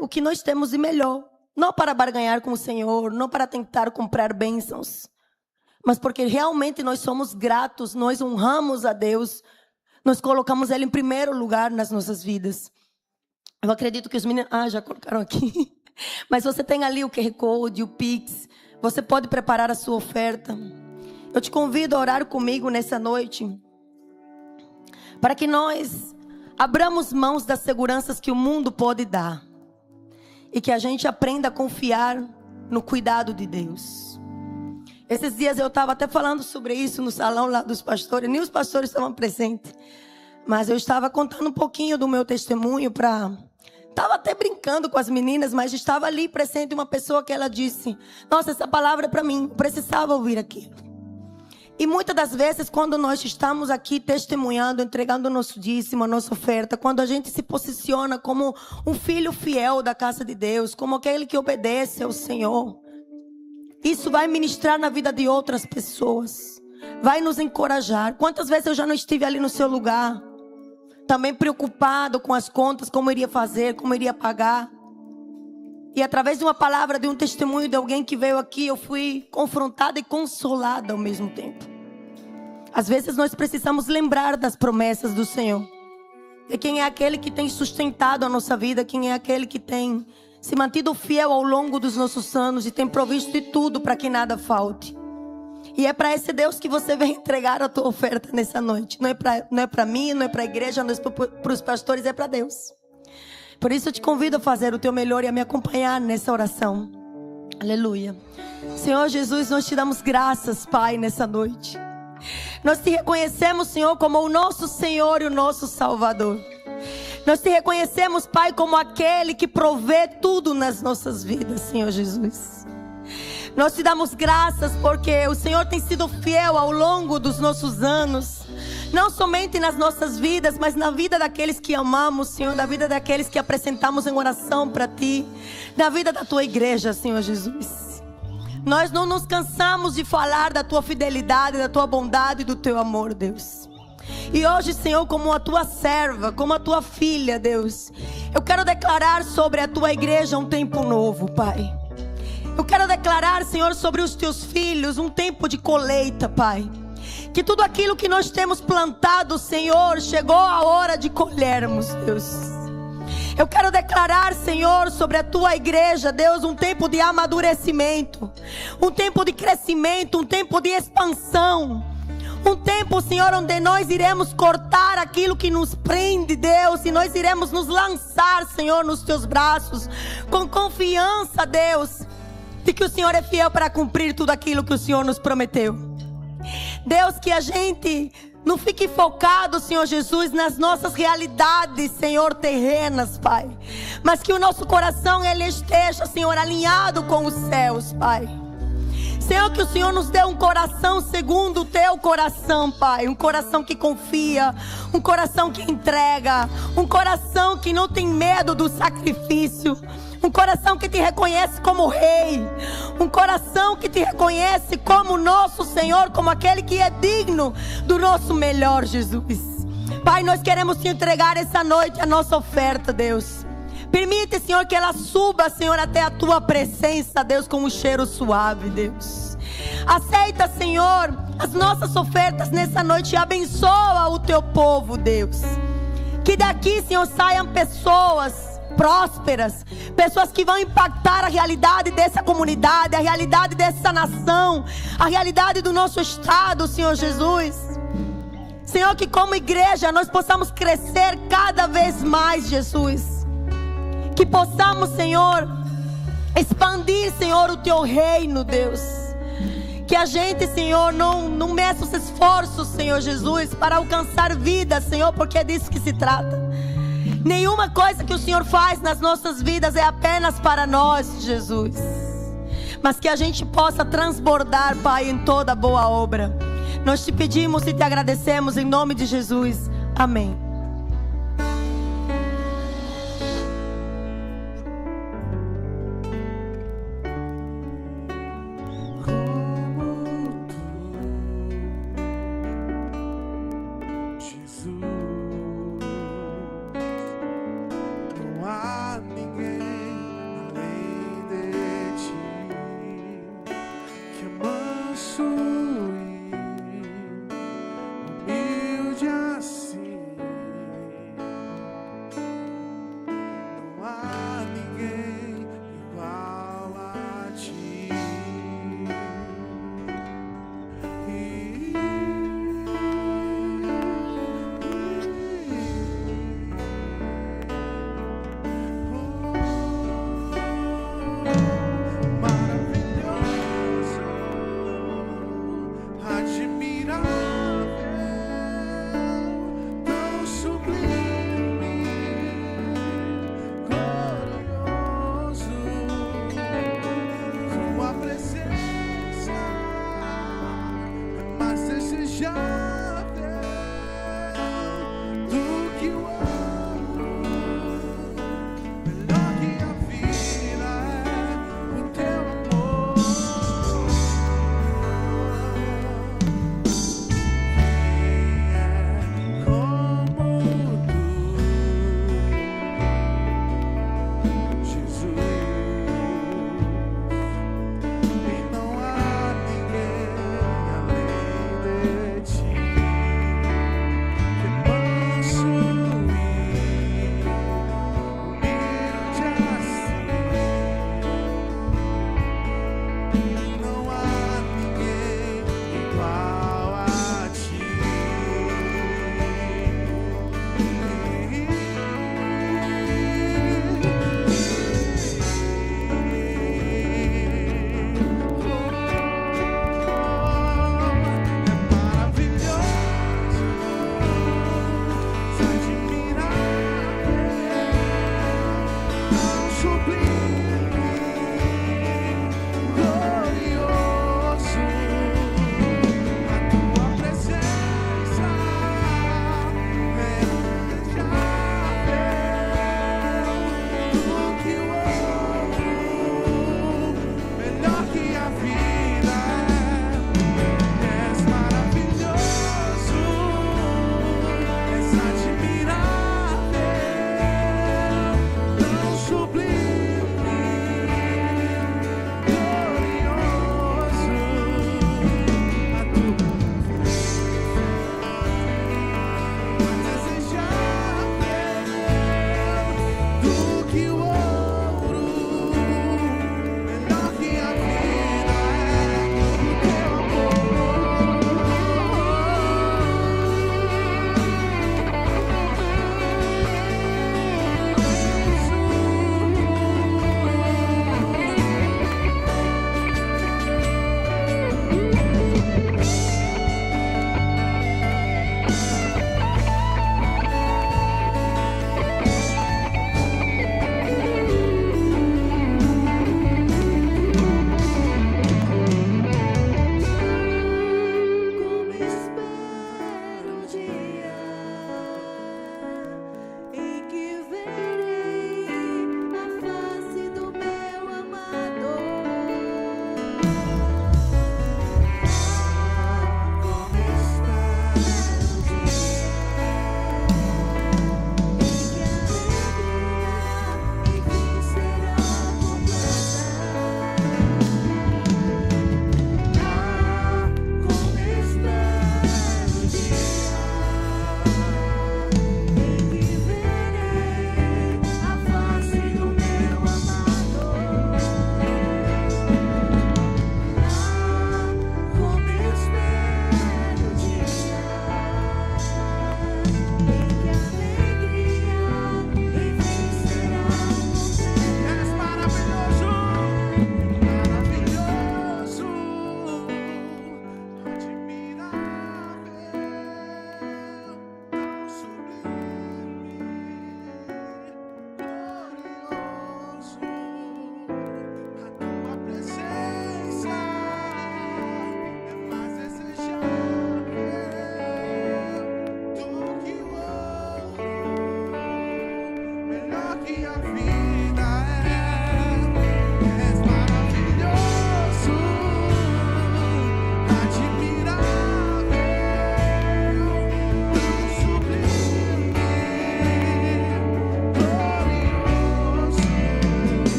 o que nós temos de melhor. Não para barganhar com o Senhor, não para tentar comprar bênçãos, mas porque realmente nós somos gratos, nós honramos a Deus, nós colocamos Ele em primeiro lugar nas nossas vidas. Eu acredito que os meninos... já colocaram aqui. Mas você tem ali o QR Code, o Pix. Você pode preparar a sua oferta. Eu te convido a orar comigo nessa noite, para que nós abramos mãos das seguranças que o mundo pode dar. E que a gente aprenda a confiar no cuidado de Deus. Esses dias eu estava até falando sobre isso no salão lá dos pastores. Nem os pastores estavam presentes. Mas eu estava contando um pouquinho do meu testemunho para... Estava até brincando com as meninas, mas estava ali presente uma pessoa que ela disse: nossa, essa palavra é para mim, eu precisava ouvir aquilo. E muitas das vezes, quando nós estamos aqui testemunhando, entregando o nosso dízimo, a nossa oferta, quando a gente se posiciona como um filho fiel da casa de Deus, como aquele que obedece ao Senhor, isso vai ministrar na vida de outras pessoas, vai nos encorajar. Quantas vezes eu já não estive ali no seu lugar, também preocupado com as contas, como iria fazer, como iria pagar. E através de uma palavra, de um testemunho de alguém que veio aqui, eu fui confrontada e consolada ao mesmo tempo. Às vezes nós precisamos lembrar das promessas do Senhor. De quem é aquele que tem sustentado a nossa vida, quem é aquele que tem se mantido fiel ao longo dos nossos anos e tem provisto de tudo para que nada falte. E é para esse Deus que você vem entregar a tua oferta nessa noite. Não é para mim, não é para a igreja, não é para os pastores, é para Deus. Por isso eu te convido a fazer o teu melhor e a me acompanhar nessa oração. Aleluia. Senhor Jesus, nós te damos graças, Pai, nessa noite. Nós te reconhecemos, Senhor, como o nosso Senhor e o nosso Salvador. Nós te reconhecemos, Pai, como aquele que provê tudo nas nossas vidas, Senhor Jesus. Nós te damos graças porque o Senhor tem sido fiel ao longo dos nossos anos. Não somente nas nossas vidas, mas na vida daqueles que amamos, Senhor. Na vida daqueles que apresentamos em oração para Ti. Na vida da Tua igreja, Senhor Jesus. Nós não nos cansamos de falar da Tua fidelidade, da Tua bondade e do Teu amor, Deus. E hoje, Senhor, como a Tua serva, como a Tua filha, Deus, eu quero declarar sobre a Tua igreja um tempo novo, Pai. Eu quero declarar, Senhor, sobre os Teus filhos um tempo de colheita, Pai. Que tudo aquilo que nós temos plantado, Senhor, chegou a hora de colhermos, Deus. Eu quero declarar, Senhor, sobre a Tua igreja, Deus, um tempo de amadurecimento, um tempo de crescimento, um tempo de expansão. Um tempo, Senhor, onde nós iremos cortar aquilo que nos prende, Deus, e nós iremos nos lançar, Senhor, nos Teus braços, com confiança, Deus, de que o Senhor é fiel para cumprir tudo aquilo que o Senhor nos prometeu. Deus, que a gente não fique focado, Senhor Jesus, nas nossas realidades, Senhor, terrenas, Pai. Mas que o nosso coração, ele esteja, Senhor, alinhado com os céus, Pai. Senhor, que o Senhor nos dê um coração segundo o Teu coração, Pai. Um coração que confia, um coração que entrega, um coração que não tem medo do sacrifício. Um coração que te reconhece como Rei. Um coração que te reconhece como nosso Senhor, como aquele que é digno do nosso melhor, Jesus. Pai, nós queremos te entregar essa noite a nossa oferta, Deus. Permite, Senhor, que ela suba, Senhor, até a Tua presença, Deus, com um cheiro suave, Deus. Aceita, Senhor, as nossas ofertas nessa noite e abençoa o Teu povo, Deus. Que daqui, Senhor, saiam pessoas prósperas, pessoas que vão impactar a realidade dessa comunidade, a realidade dessa nação, a realidade do nosso estado, Senhor Jesus. Senhor, que como igreja nós possamos crescer cada vez mais, Jesus. Que possamos, Senhor, expandir, Senhor, o Teu reino, Deus. Que a gente, Senhor, não meça os esforços, Senhor Jesus, para alcançar vida, Senhor, porque é disso que se trata. Nenhuma coisa que o Senhor faz nas nossas vidas é apenas para nós, Jesus. Mas que a gente possa transbordar, Pai, em toda boa obra. Nós te pedimos e te agradecemos em nome de Jesus. Amém. Não há ninguém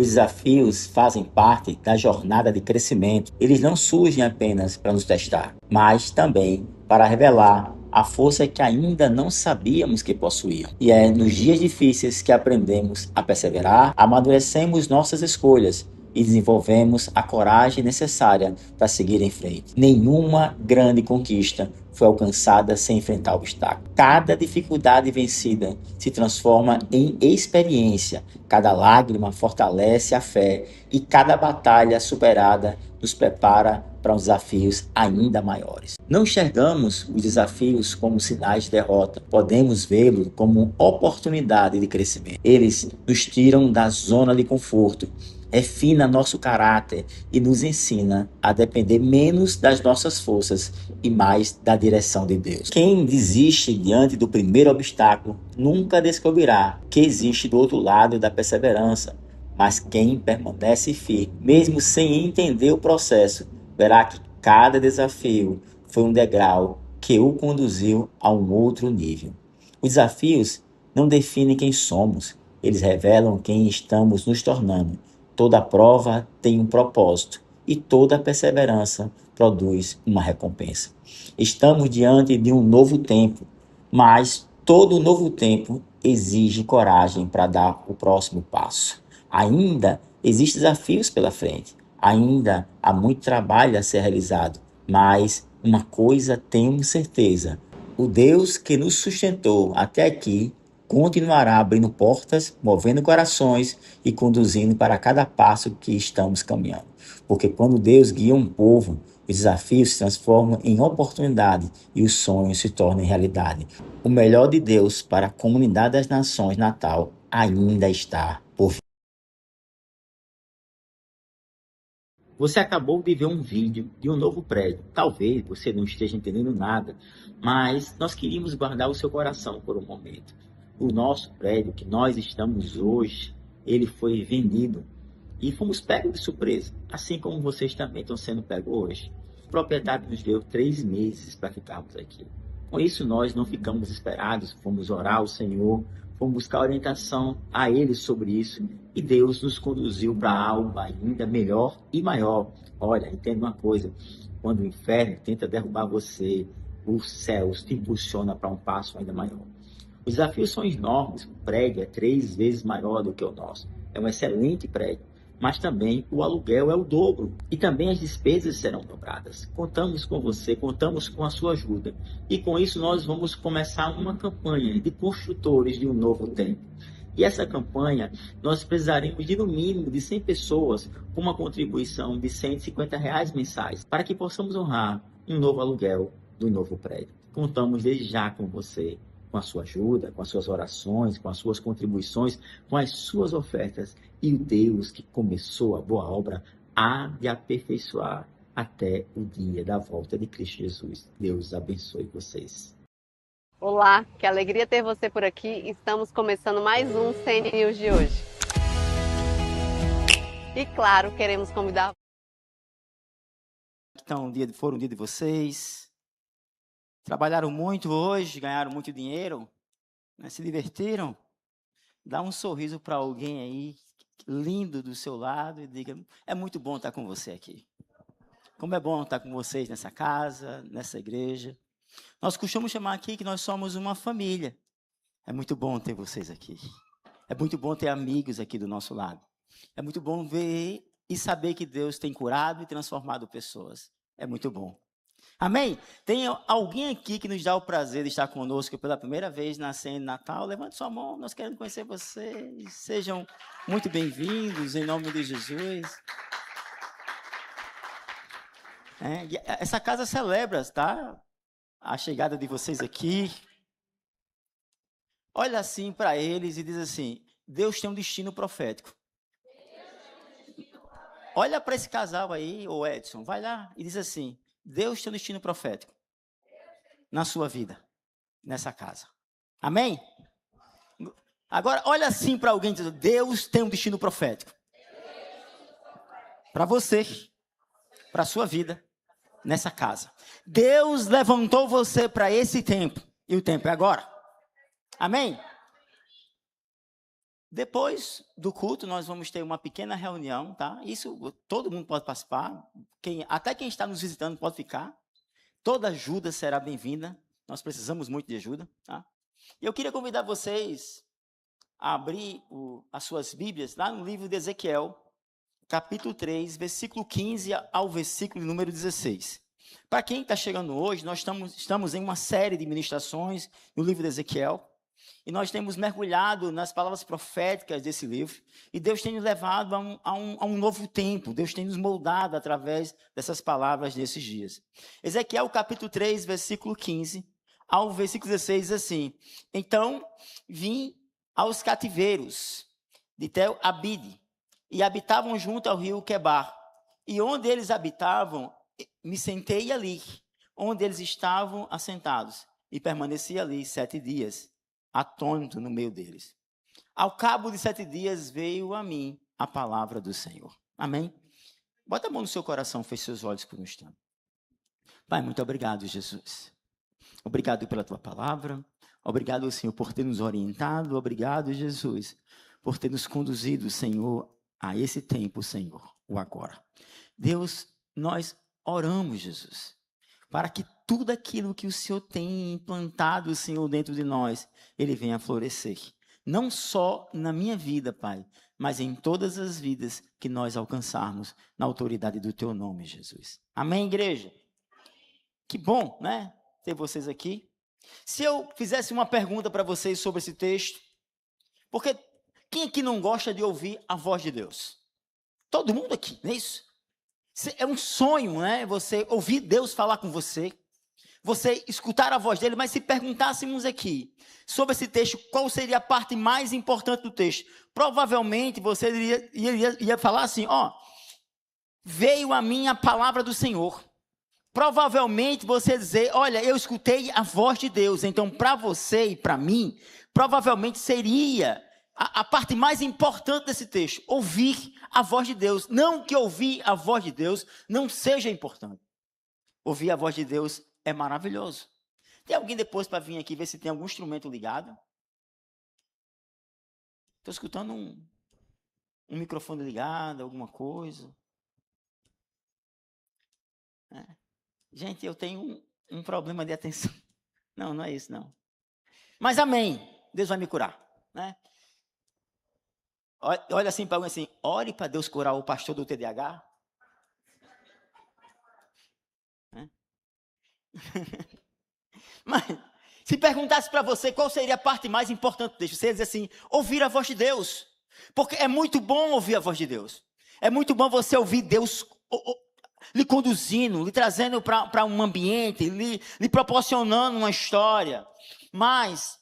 Os desafios fazem parte da jornada de crescimento. Eles não surgem apenas para nos testar, mas também para revelar a força que ainda não sabíamos que possuíamos. E é nos dias difíceis que aprendemos a perseverar, amadurecemos nossas escolhas e desenvolvemos a coragem necessária para seguir em frente. Nenhuma grande conquista foi alcançada sem enfrentar obstáculos. Cada dificuldade vencida se transforma em experiência. Cada lágrima fortalece a fé e cada batalha superada nos prepara para uns desafios ainda maiores. Não enxergamos os desafios como sinais de derrota, podemos vê-los como oportunidade de crescimento. Eles nos tiram da zona de conforto, refina nosso caráter e nos ensina a depender menos das nossas forças e mais da direção de Deus. Quem desiste diante do primeiro obstáculo nunca descobrirá que existe do outro lado da perseverança, mas quem permanece firme, mesmo sem entender o processo, verá que cada desafio foi um degrau que o conduziu a um outro nível. Os desafios não definem quem somos, eles revelam quem estamos nos tornando. Toda prova tem um propósito e toda perseverança produz uma recompensa. Estamos diante de um novo tempo, mas todo novo tempo exige coragem para dar o próximo passo. Ainda existem desafios pela frente, ainda há muito trabalho a ser realizado, mas uma coisa temos certeza: o Deus que nos sustentou até aqui continuará abrindo portas, movendo corações e conduzindo para cada passo que estamos caminhando. Porque quando Deus guia um povo, os desafios se transformam em oportunidade e os sonhos se tornam realidade. O melhor de Deus para a comunidade das nações Natal ainda está por vir. Você acabou de ver um vídeo de um novo prédio. Talvez você não esteja entendendo nada, mas nós queríamos guardar o seu coração por um momento. O nosso prédio que nós estamos hoje, ele foi vendido e fomos pegos de surpresa, assim como vocês também estão sendo pegos hoje. O proprietário nos deu 3 meses para ficarmos aqui. Com isso, nós não ficamos esperados, fomos orar ao Senhor, fomos buscar orientação a Ele sobre isso, e Deus nos conduziu para algo ainda melhor e maior. Olha, entenda uma coisa, quando o inferno tenta derrubar você, os céus te impulsiona para um passo ainda maior. Os desafios são enormes, o prédio é 3 vezes maior do que o nosso, é um excelente prédio, mas também o aluguel é o dobro e também as despesas serão dobradas. Contamos com você, contamos com a sua ajuda e com isso nós vamos começar uma campanha de construtores de um novo tempo. E essa campanha nós precisaremos de no mínimo de 100 pessoas com uma contribuição de R$ 150 mensais para que possamos honrar um novo aluguel do novo prédio. Contamos desde já com você, com a sua ajuda, com as suas orações, com as suas contribuições, com as suas ofertas. E o Deus que começou a boa obra há de aperfeiçoar até o dia da volta de Cristo Jesus. Deus abençoe vocês. Olá, que alegria ter você por aqui. Estamos começando mais um CN News de hoje. E claro, queremos convidar... Então, foi um dia de vocês. Trabalharam muito hoje, ganharam muito dinheiro, né? Se divertiram. Dá um sorriso para alguém aí, lindo do seu lado, e diga: é muito bom estar com você aqui. Como é bom estar com vocês nessa casa, nessa igreja. Nós costumamos chamar aqui que nós somos uma família. É muito bom ter vocês aqui. É muito bom ter amigos aqui do nosso lado. É muito bom ver e saber que Deus tem curado e transformado pessoas. É muito bom. Amém? Tem alguém aqui que nos dá o prazer de estar conosco pela primeira vez na cena de Natal? Levante sua mão, nós queremos conhecer vocês. Sejam muito bem-vindos, em nome de Jesus. Essa casa celebra, tá? A chegada de vocês aqui. Olha assim para eles e diz assim: Deus tem um destino profético. Olha para esse casal aí, o Edson, vai lá e diz assim: Deus tem um destino profético na sua vida, nessa casa. Amém? Agora, olha assim para alguém e diz: Deus tem um destino profético para você, para a sua vida, nessa casa. Deus levantou você para esse tempo, e o tempo é agora. Amém? Depois do culto, nós vamos ter uma pequena reunião, tá? Isso, todo mundo pode participar. Até quem está nos visitando pode ficar. Toda ajuda será bem-vinda. Nós precisamos muito de ajuda, tá? E eu queria convidar vocês a abrir as suas Bíblias lá no livro de Ezequiel, capítulo 3, versículo 15 ao versículo número 16. Para quem está chegando hoje, nós estamos em uma série de ministrações no livro de Ezequiel. E nós temos mergulhado nas palavras proféticas desse livro. E Deus tem nos levado a um novo tempo. Deus tem nos moldado através dessas palavras desses dias. Ezequiel capítulo 3, versículo 15 ao versículo 16 diz assim: Então vim aos cativeiros de Tel-Abide, e habitavam junto ao rio Quebar. E onde eles habitavam, me sentei ali, onde eles estavam assentados, e permaneci ali 7 dias, atônito no meio deles. Ao cabo de 7 dias veio a mim a palavra do Senhor. Amém? Bota a mão no seu coração, feche seus olhos por um instante. Pai, muito obrigado, Jesus. Obrigado pela tua palavra. Obrigado, Senhor, por ter nos orientado. Obrigado, Jesus, por ter nos conduzido, Senhor, a esse tempo, Senhor, o agora. Deus, nós oramos, Jesus, para que tudo aquilo que o Senhor tem implantado, Senhor, dentro de nós, ele venha florescer. Não só na minha vida, Pai, mas em todas as vidas que nós alcançarmos na autoridade do teu nome, Jesus. Amém, igreja? Que bom, né? Ter vocês aqui. Se eu fizesse uma pergunta para vocês sobre esse texto, porque quem aqui não gosta de ouvir a voz de Deus? Todo mundo aqui, não é isso? É um sonho, né? Você ouvir Deus falar com você, você escutar a voz dele, mas se perguntássemos aqui sobre esse texto, qual seria a parte mais importante do texto? Provavelmente você iria falar assim, ó, veio a mim a palavra do Senhor. Provavelmente você dizer, olha, eu escutei a voz de Deus. Então, para você e para mim, provavelmente seria a parte mais importante desse texto, ouvir a voz de Deus. Não que ouvir a voz de Deus não seja importante. Ouvir a voz de Deus é maravilhoso. Tem alguém depois para vir aqui ver se tem algum instrumento ligado? Estou escutando um microfone ligado, alguma coisa. Gente, eu tenho um problema de atenção. Não, não é isso, não. Mas amém. Deus vai me curar, né? Olha assim para alguém assim, ore para Deus curar o pastor do TDAH. Né? Mas, se perguntasse para você qual seria a parte mais importante do texto, você ia dizer assim, ouvir a voz de Deus. Porque é muito bom ouvir a voz de Deus. É muito bom você ouvir Deus lhe conduzindo, lhe trazendo para um ambiente, lhe proporcionando uma história. Mas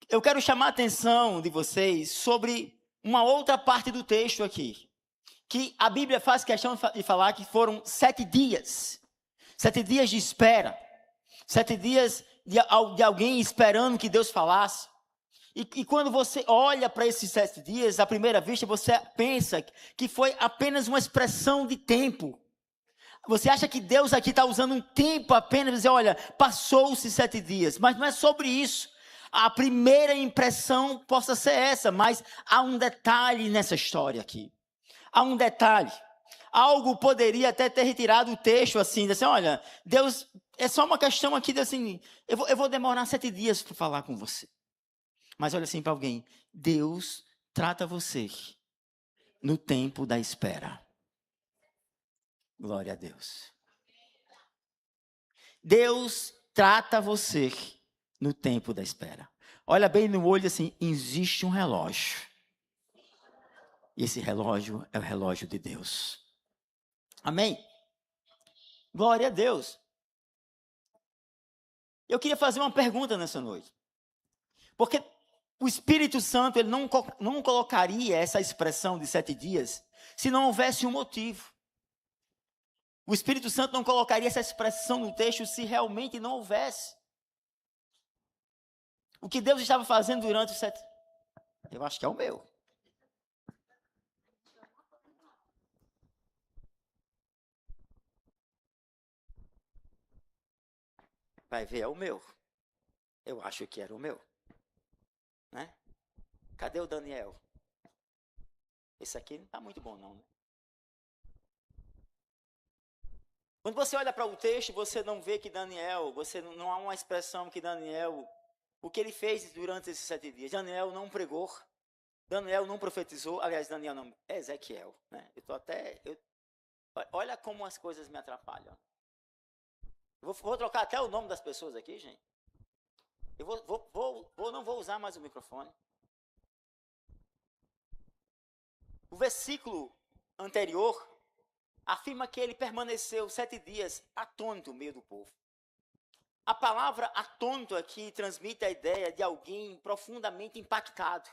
eu quero chamar a atenção de vocês sobre uma outra parte do texto aqui, que a Bíblia faz questão de falar que foram 7 dias. 7 dias de espera. 7 dias de alguém esperando que Deus falasse. E quando você olha para esses 7 dias, à primeira vista, você pensa que foi apenas uma expressão de tempo. Você acha que Deus aqui está usando um tempo apenas para dizer, olha, passou-se 7 dias. Mas não é sobre isso. A primeira impressão possa ser essa, mas há um detalhe nessa história aqui. Há um detalhe. Algo poderia até ter retirado o texto assim, olha, Deus, é só uma questão aqui de assim, eu vou demorar 7 dias para falar com você. Mas olha assim para alguém, Deus trata você no tempo da espera. Glória a Deus. Deus trata você no tempo da espera. Olha bem no olho assim, existe um relógio. E esse relógio é o relógio de Deus. Amém? Glória a Deus. Eu queria fazer uma pergunta nessa noite. Porque o Espírito Santo ele não colocaria essa expressão de 7 dias se não houvesse um motivo. O Espírito Santo não colocaria essa expressão no texto se realmente não houvesse. O que Deus estava fazendo durante os 7... Eu acho que é o meu. Vai ver, é o meu. Eu acho que era o meu. Né? Cadê o Daniel? Esse aqui não está muito bom, não. Né? Quando você olha para o texto, você não vê que Daniel, não há uma expressão que Daniel, o que ele fez durante esses 7 dias. Daniel não pregou, Daniel não profetizou, aliás, Daniel não, é Ezequiel. Né? Olha como as coisas me atrapalham. Vou trocar até o nome das pessoas aqui, gente. Eu não vou usar mais o microfone. O versículo anterior afirma que ele permaneceu 7 dias atônito no meio do povo. A palavra atônito aqui transmite a ideia de alguém profundamente impactado.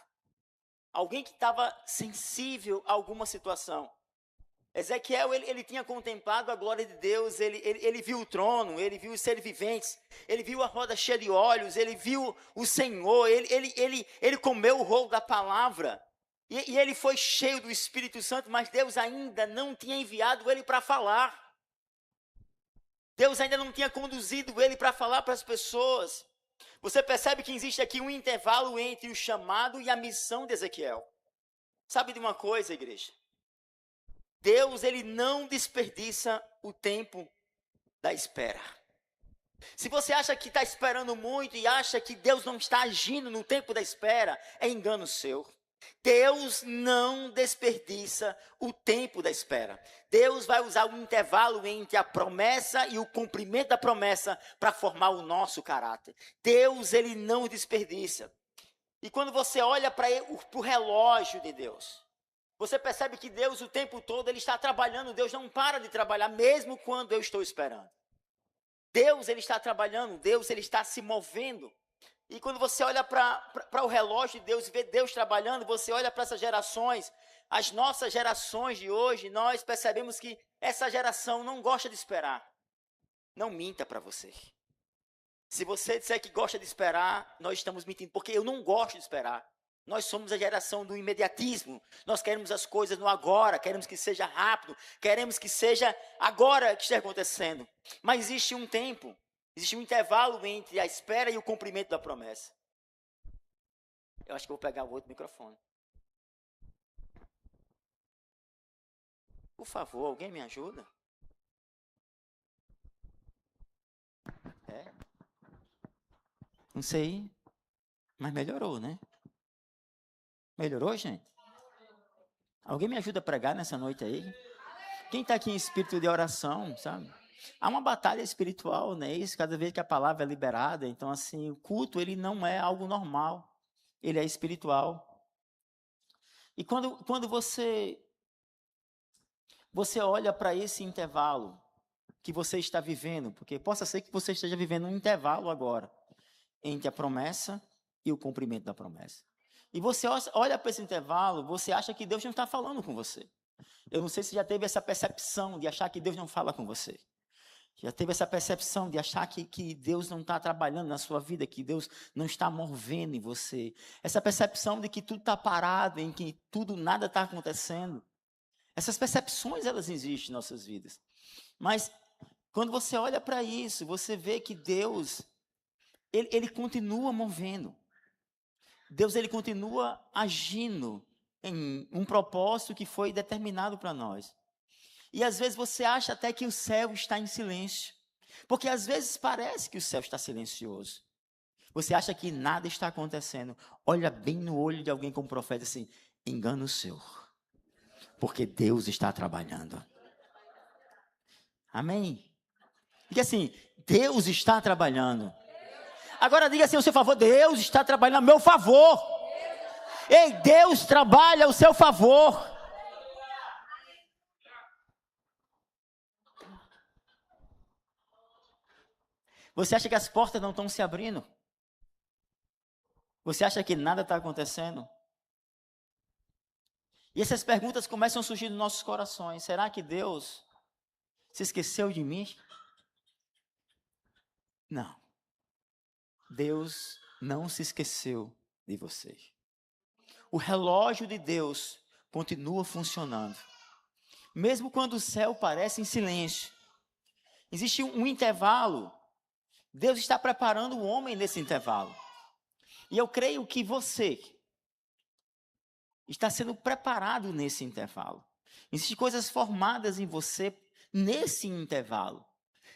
Alguém que estava sensível a alguma situação. Ezequiel, ele tinha contemplado a glória de Deus, ele viu o trono, ele viu os seres viventes, ele viu a roda cheia de olhos, ele viu o Senhor, ele comeu o rolo da palavra, e ele foi cheio do Espírito Santo, mas Deus ainda não tinha enviado ele para falar. Deus ainda não tinha conduzido ele para falar para as pessoas. Você percebe que existe aqui um intervalo entre o chamado e a missão de Ezequiel. Sabe de uma coisa, igreja? Deus, ele não desperdiça o tempo da espera. Se você acha que está esperando muito e acha que Deus não está agindo no tempo da espera, é engano seu. Deus não desperdiça o tempo da espera. Deus vai usar o intervalo entre a promessa e o cumprimento da promessa para formar o nosso caráter. Deus, ele não desperdiça. E quando você olha para o relógio de Deus, você percebe que Deus o tempo todo ele está trabalhando. Deus não para de trabalhar, mesmo quando eu estou esperando. Deus, ele está trabalhando. Deus, ele está se movendo. E quando você olha para o relógio de Deus e vê Deus trabalhando, você olha para essas gerações, as nossas gerações de hoje, nós percebemos que essa geração não gosta de esperar. Não minta para você. Se você disser que gosta de esperar, nós estamos mentindo, porque eu não gosto de esperar. Nós somos a geração do imediatismo. Nós queremos as coisas no agora, queremos que seja rápido, queremos que seja agora que esteja acontecendo. Mas existe um tempo, existe um intervalo entre a espera e o cumprimento da promessa. Eu acho que eu vou pegar o outro microfone. Por favor, alguém me ajuda? Não sei, mas melhorou, né? Melhorou, gente? Alguém me ajuda a pregar nessa noite aí? Quem está aqui em espírito de oração, sabe? Há uma batalha espiritual, né? Isso, cada vez que a palavra é liberada. Então, assim, o culto, ele não é algo normal. Ele é espiritual. E quando você olha para esse intervalo que você está vivendo, porque possa ser que você esteja vivendo um intervalo agora, entre a promessa e o cumprimento da promessa. E você olha para esse intervalo, você acha que Deus não está falando com você. Eu não sei se já teve essa percepção de achar que Deus não fala com você. Já teve essa percepção de achar que Deus não está trabalhando na sua vida, que Deus não está movendo em você. Essa percepção de que tudo está parado, em que nada está acontecendo. Essas percepções, elas existem em nossas vidas. Mas, quando você olha para isso, você vê que Deus, ele continua movendo. Deus, ele continua agindo em um propósito que foi determinado para nós. E às vezes você acha até que o céu está em silêncio. Porque às vezes parece que o céu está silencioso. Você acha que nada está acontecendo. Olha bem no olho de alguém como profeta assim, engana o seu. Porque Deus está trabalhando. Amém? Diga assim, Deus está trabalhando. Agora diga assim ao seu favor, Deus está trabalhando a meu favor. Ei, Deus trabalha ao seu favor. Você acha que as portas não estão se abrindo? Você acha que nada está acontecendo? E essas perguntas começam a surgir nos nossos corações. Será que Deus se esqueceu de mim? Não. Deus não se esqueceu de você. O relógio de Deus continua funcionando. Mesmo quando o céu parece em silêncio. Existe um intervalo. Deus está preparando o homem nesse intervalo. E eu creio que você está sendo preparado nesse intervalo. Existem coisas formadas em você nesse intervalo.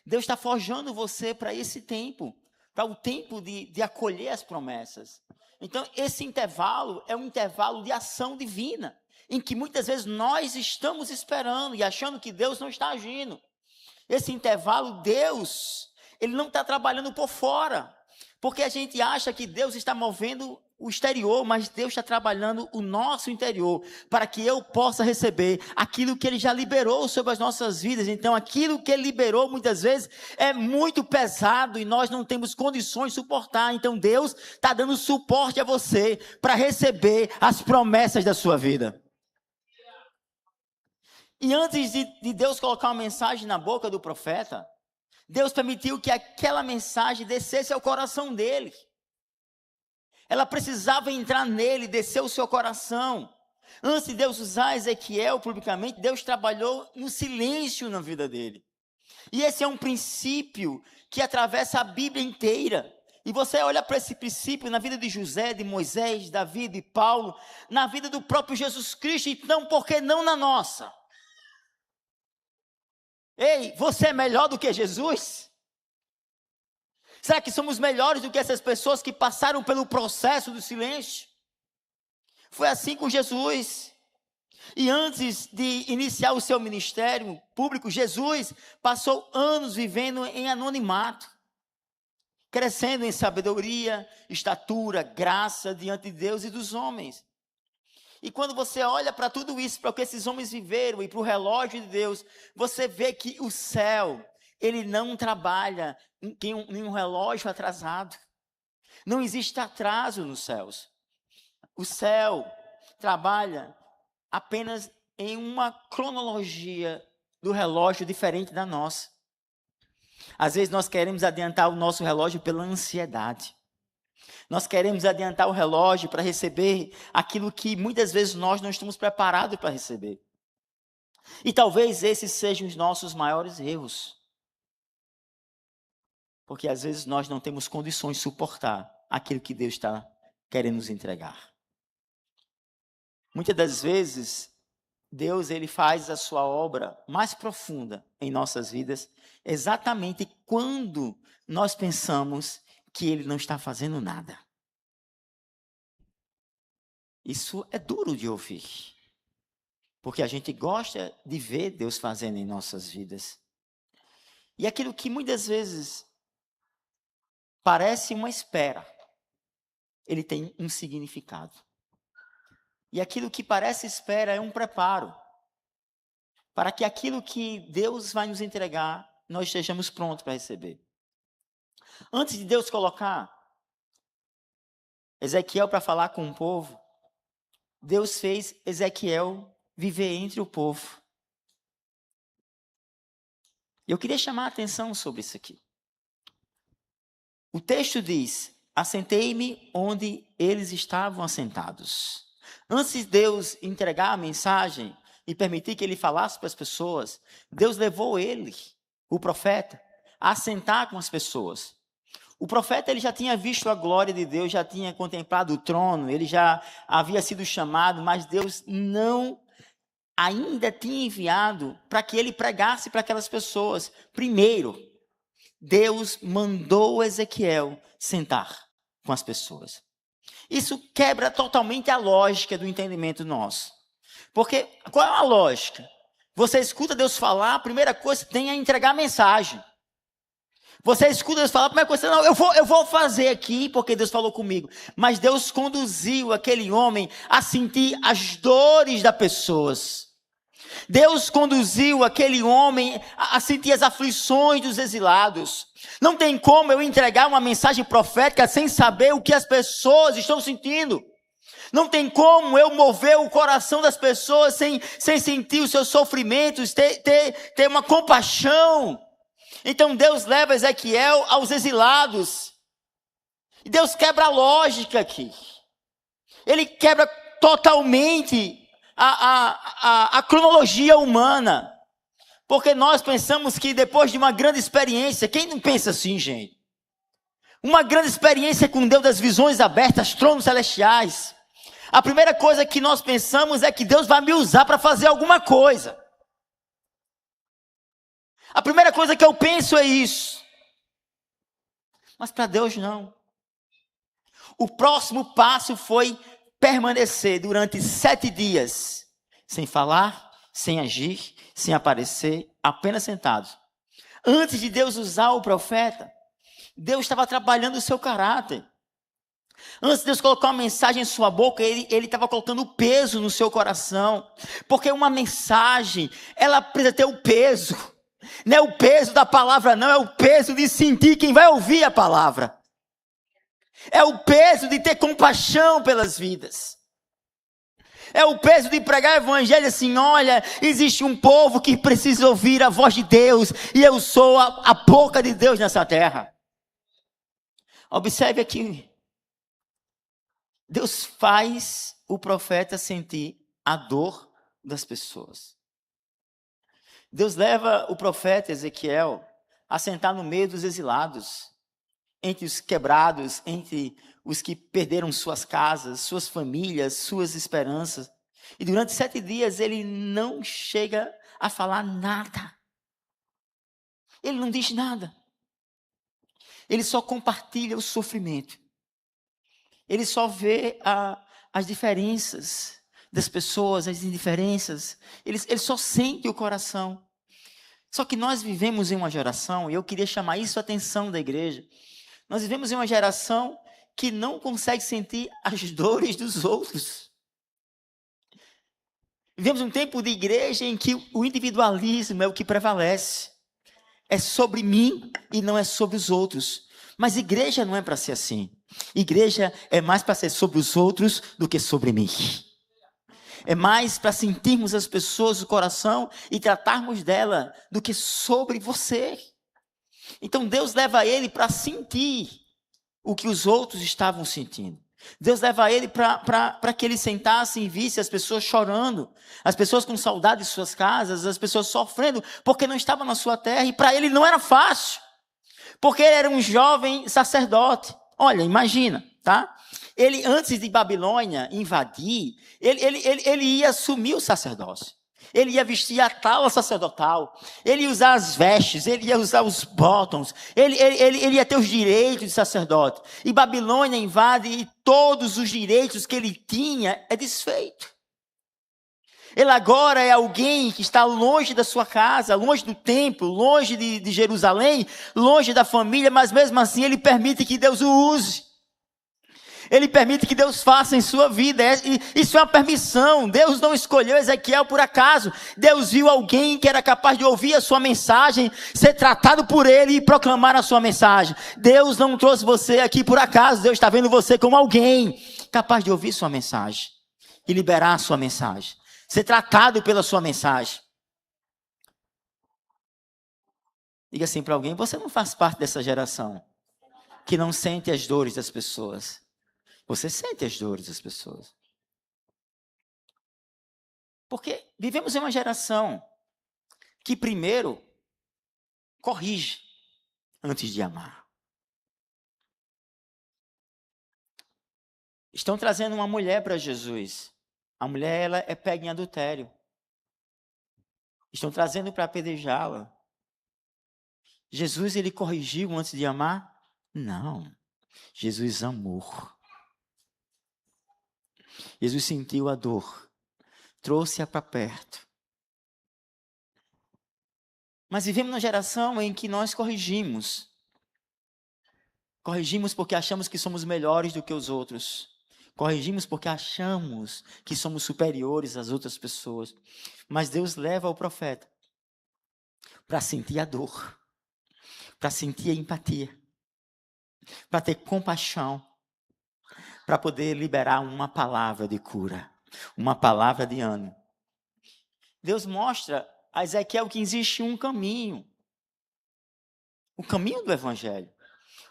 Deus está forjando você para esse tempo. Para o tempo de acolher as promessas. Então, esse intervalo é um intervalo de ação divina, em que muitas vezes nós estamos esperando e achando que Deus não está agindo. Esse intervalo, Deus, ele não está trabalhando por fora, Porque a gente acha que Deus está movendo o exterior, mas Deus está trabalhando o nosso interior, para que eu possa receber aquilo que Ele já liberou sobre as nossas vidas. Então, aquilo que Ele liberou, muitas vezes, é muito pesado e nós não temos condições de suportar. Então, Deus está dando suporte a você para receber as promessas da sua vida. E antes de Deus colocar uma mensagem na boca do profeta, Deus permitiu que aquela mensagem descesse ao coração dele. Ela precisava entrar nele, descer o seu coração. Antes de Deus usar Ezequiel publicamente, Deus trabalhou no silêncio na vida dele. E esse é um princípio que atravessa a Bíblia inteira. E você olha para esse princípio na vida de José, de Moisés, Davi, de Paulo, na vida do próprio Jesus Cristo, então por que não na nossa? Ei, você é melhor do que Jesus? Será que somos melhores do que essas pessoas que passaram pelo processo do silêncio? Foi assim com Jesus. E antes de iniciar o seu ministério público, Jesus passou anos vivendo em anonimato, crescendo em sabedoria, estatura, graça diante de Deus e dos homens. E quando você olha para tudo isso, para o que esses homens viveram e para o relógio de Deus, você vê que o céu, ele não trabalha em um relógio atrasado. Não existe atraso nos céus. O céu trabalha apenas em uma cronologia do relógio diferente da nossa. Às vezes nós queremos adiantar o nosso relógio pela ansiedade. Nós queremos adiantar o relógio para receber aquilo que muitas vezes nós não estamos preparados para receber. E talvez esses sejam os nossos maiores erros. Porque às vezes nós não temos condições de suportar aquilo que Deus está querendo nos entregar. Muitas das vezes, Deus ele faz a sua obra mais profunda em nossas vidas, exatamente quando nós pensamos que Ele não está fazendo nada. Isso é duro de ouvir, porque a gente gosta de ver Deus fazendo em nossas vidas. E aquilo que muitas vezes parece uma espera, ele tem um significado. E aquilo que parece espera é um preparo, para que aquilo que Deus vai nos entregar, nós estejamos prontos para receber. Antes de Deus colocar Ezequiel para falar com o povo, Deus fez Ezequiel viver entre o povo. Eu queria chamar a atenção sobre isso aqui. O texto diz: assentei-me onde eles estavam assentados. Antes de Deus entregar a mensagem e permitir que ele falasse para as pessoas, Deus levou ele, o profeta, a assentar com as pessoas. O profeta ele já tinha visto a glória de Deus, já tinha contemplado o trono, ele já havia sido chamado, mas Deus não ainda tinha enviado para que ele pregasse para aquelas pessoas. Primeiro, Deus mandou Ezequiel sentar com as pessoas. Isso quebra totalmente a lógica do entendimento nosso. Porque qual é a lógica? Você escuta Deus falar, a primeira coisa que tem é entregar a mensagem. Você escuta Deus falar, a primeira coisa, não, eu vou fazer aqui porque Deus falou comigo. Mas Deus conduziu aquele homem a sentir as dores das pessoas. Deus conduziu aquele homem a sentir as aflições dos exilados. Não tem como eu entregar uma mensagem profética sem saber o que as pessoas estão sentindo. Não tem como eu mover o coração das pessoas sem sentir os seus sofrimentos, ter uma compaixão. Então Deus leva Ezequiel aos exilados. E Deus quebra a lógica aqui. Ele quebra totalmente a cronologia humana. Porque nós pensamos que depois de uma grande experiência, quem não pensa assim, gente? Uma grande experiência com Deus das visões abertas, tronos celestiais. A primeira coisa que nós pensamos é que Deus vai me usar para fazer alguma coisa. A primeira coisa que eu penso é isso. Mas para Deus não. O próximo passo foi permanecer durante 7 dias, sem falar, sem agir, sem aparecer, apenas sentados. Antes de Deus usar o profeta, Deus estava trabalhando o seu caráter. Antes de Deus colocar uma mensagem em sua boca, Ele estava colocando peso no seu coração. Porque uma mensagem, ela precisa ter o peso. Não é o peso da palavra, não. É o peso de sentir quem vai ouvir a palavra. É o peso de ter compaixão pelas vidas. É o peso de pregar o evangelho assim, olha, existe um povo que precisa ouvir a voz de Deus. E eu sou a boca de Deus nessa terra. Observe aqui. Deus faz o profeta sentir a dor das pessoas. Deus leva o profeta Ezequiel a sentar no meio dos exilados, entre os quebrados, entre os que perderam suas casas, suas famílias, suas esperanças. E durante 7 dias ele não chega a falar nada. Ele não diz nada. Ele só compartilha o sofrimento. Ele só vê as diferenças das pessoas, as indiferenças. Ele só sente o coração. Só que nós vivemos em uma geração, e eu queria chamar isso a atenção da igreja. Nós vivemos em uma geração que não consegue sentir as dores dos outros. Vivemos um tempo de igreja em que o individualismo é o que prevalece. É sobre mim e não é sobre os outros. Mas igreja não é para ser assim. Igreja é mais para ser sobre os outros do que sobre mim. É mais para sentirmos as pessoas do coração e tratarmos dela do que sobre você. Então Deus leva ele para sentir o que os outros estavam sentindo. Deus leva ele para que ele sentasse e visse as pessoas chorando, as pessoas com saudade de suas casas, as pessoas sofrendo porque não estavam na sua terra. E para ele não era fácil, porque ele era um jovem sacerdote. Olha, imagina, tá? Ele, antes de Babilônia invadir, ele ia assumir o sacerdócio. Ele ia vestir a tala sacerdotal. Ele ia usar as vestes, ele ia usar os botões. Ele ia ter os direitos de sacerdote. E Babilônia invade e todos os direitos que ele tinha é desfeito. Ele agora é alguém que está longe da sua casa, longe do templo, longe de Jerusalém, longe da família, mas mesmo assim ele permite que Deus o use. Ele permite que Deus faça em sua vida. Isso é uma permissão. Deus não escolheu Ezequiel por acaso. Deus viu alguém que era capaz de ouvir a sua mensagem, ser tratado por ele e proclamar a sua mensagem. Deus não trouxe você aqui por acaso. Deus está vendo você como alguém capaz de ouvir sua mensagem e liberar a sua mensagem. Ser tratado pela sua mensagem. Diga assim para alguém: você não faz parte dessa geração que não sente as dores das pessoas. Você sente as dores das pessoas. Porque vivemos em uma geração que primeiro corrige antes de amar. Estão trazendo uma mulher para Jesus. A mulher, ela é pega em adultério. Estão trazendo para apedrejá-la. Jesus, ele corrigiu antes de amar? Não. Jesus amou. Jesus sentiu a dor, trouxe-a para perto. Mas vivemos numa geração em que nós corrigimos. Corrigimos porque achamos que somos melhores do que os outros. Corrigimos porque achamos que somos superiores às outras pessoas. Mas Deus leva o profeta para sentir a dor, para sentir a empatia, para ter compaixão, para poder liberar uma palavra de cura, uma palavra de ânimo. Deus mostra a Ezequiel que existe um caminho, o caminho do evangelho.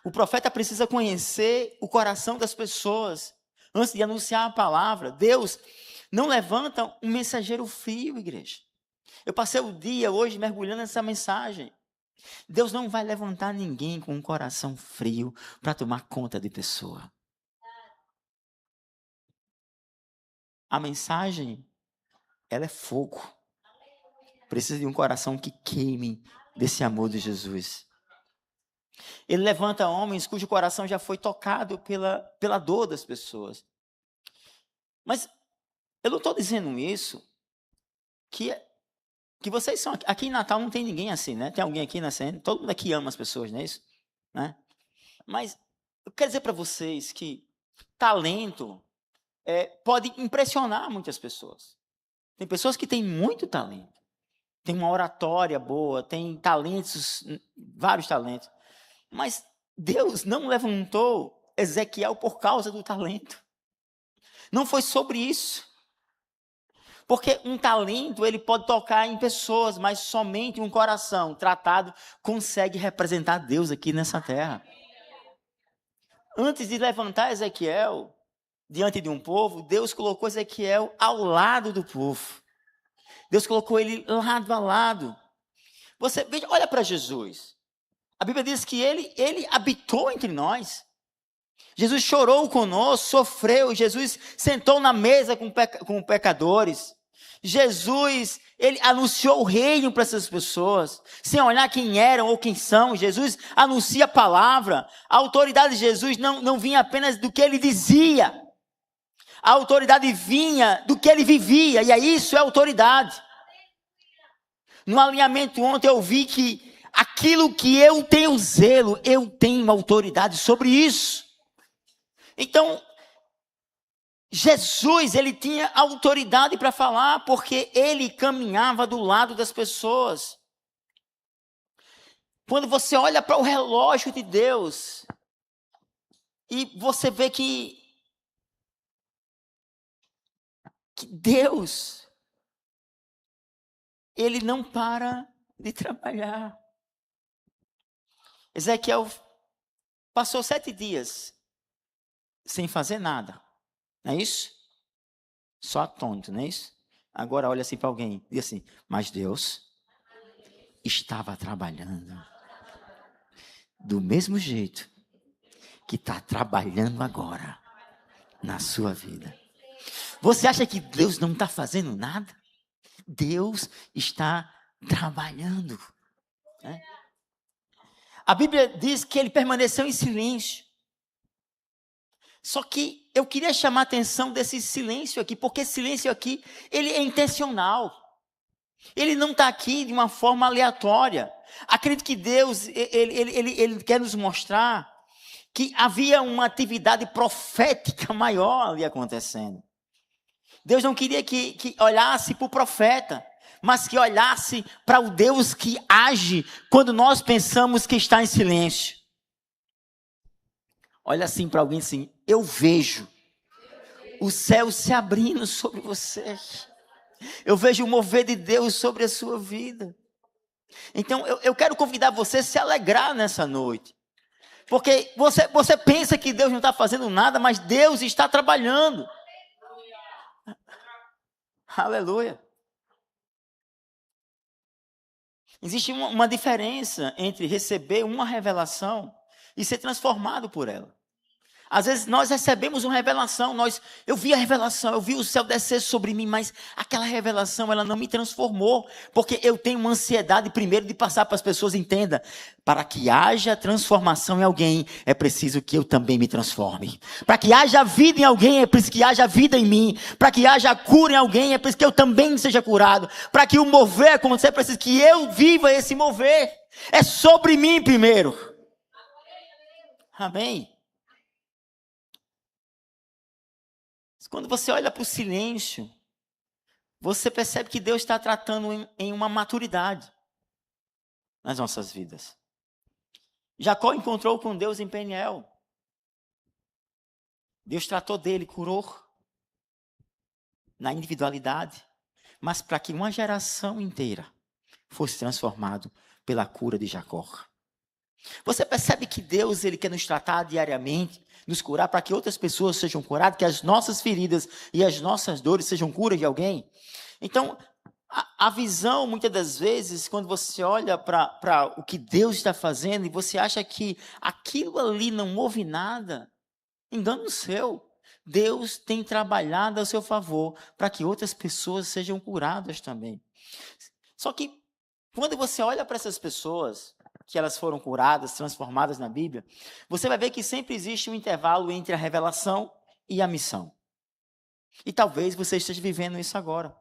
O profeta precisa conhecer o coração das pessoas antes de anunciar a palavra. Deus não levanta um mensageiro frio, igreja. Eu passei o dia hoje mergulhando nessa mensagem. Deus não vai levantar ninguém com um coração frio para tomar conta de pessoa. A mensagem, ela é fogo. Precisa de um coração que queime desse amor de Jesus. Ele levanta homens cujo coração já foi tocado pela dor das pessoas. Mas eu não estou dizendo isso que vocês são... Aqui em Natal não tem ninguém assim, né? Tem alguém aqui nascendo? Todo mundo aqui ama as pessoas, não é isso? Né? Mas eu quero dizer para vocês que talento pode impressionar muitas pessoas. Tem pessoas que têm muito talento. Tem uma oratória boa, tem talentos, vários talentos. Mas Deus não levantou Ezequiel por causa do talento. Não foi sobre isso. Porque um talento, ele pode tocar em pessoas, mas somente um coração tratado consegue representar Deus aqui nessa terra. Antes de levantar Ezequiel diante de um povo, Deus colocou Ezequiel ao lado do povo. Deus colocou ele lado a lado. Você veja, olha para Jesus. A Bíblia diz que ele habitou entre nós. Jesus chorou conosco, sofreu. Jesus sentou na mesa com pecadores. Jesus, ele anunciou o reino para essas pessoas, sem olhar quem eram ou quem são. Jesus anuncia a palavra. A autoridade de Jesus não vinha apenas do que ele dizia. A autoridade vinha do que ele vivia, e isso é autoridade. No alinhamento ontem eu vi que aquilo que eu tenho zelo, eu tenho autoridade sobre isso. Então, Jesus, ele tinha autoridade para falar, porque ele caminhava do lado das pessoas. Quando você olha para o relógio de Deus, e você vê que Deus, ele não para de trabalhar. Ezequiel passou 7 dias sem fazer nada. Não é isso? Só atônito, não é isso? Agora olha assim para alguém e diz assim, mas Deus estava trabalhando do mesmo jeito que está trabalhando agora na sua vida. Você acha que Deus não está fazendo nada? Deus está trabalhando. Né? A Bíblia diz que ele permaneceu em silêncio. Só que eu queria chamar a atenção desse silêncio aqui, porque esse silêncio aqui, ele é intencional. Ele não está aqui de uma forma aleatória. Acredito que Deus, ele quer nos mostrar que havia uma atividade profética maior ali acontecendo. Deus não queria que olhasse para o profeta, mas que olhasse para o Deus que age quando nós pensamos que está em silêncio. Olha assim para alguém assim, eu vejo o céu se abrindo sobre você. Eu vejo o mover de Deus sobre a sua vida. Então eu quero convidar você a se alegrar nessa noite. Porque você pensa que Deus não está fazendo nada, mas Deus está trabalhando. Aleluia. Existe uma diferença entre receber uma revelação e ser transformado por ela. Às vezes nós recebemos uma revelação, eu vi a revelação, eu vi o céu descer sobre mim, mas aquela revelação ela não me transformou, porque eu tenho uma ansiedade primeiro de passar para as pessoas, entenda, para que haja transformação em alguém, é preciso que eu também me transforme. Para que haja vida em alguém, é preciso que haja vida em mim. Para que haja cura em alguém, é preciso que eu também seja curado. Para que o mover aconteça, é preciso que eu viva esse mover. É sobre mim primeiro. Amém? Quando você olha para o silêncio, você percebe que Deus está tratando em uma maturidade nas nossas vidas. Jacó encontrou com Deus em Peniel. Deus tratou dele, curou na individualidade, mas para que uma geração inteira fosse transformado pela cura de Jacó. Você percebe que Deus ele quer nos tratar diariamente, nos curar para que outras pessoas sejam curadas, que as nossas feridas e as nossas dores sejam curas de alguém? Então, a visão, muitas das vezes, quando você olha para o que Deus está fazendo e você acha que aquilo ali não houve nada, engano seu. Deus tem trabalhado a seu favor para que outras pessoas sejam curadas também. Só que, quando você olha para essas pessoas, que elas foram curadas, transformadas na Bíblia, você vai ver que sempre existe um intervalo entre a revelação e a missão. E talvez você esteja vivendo isso agora.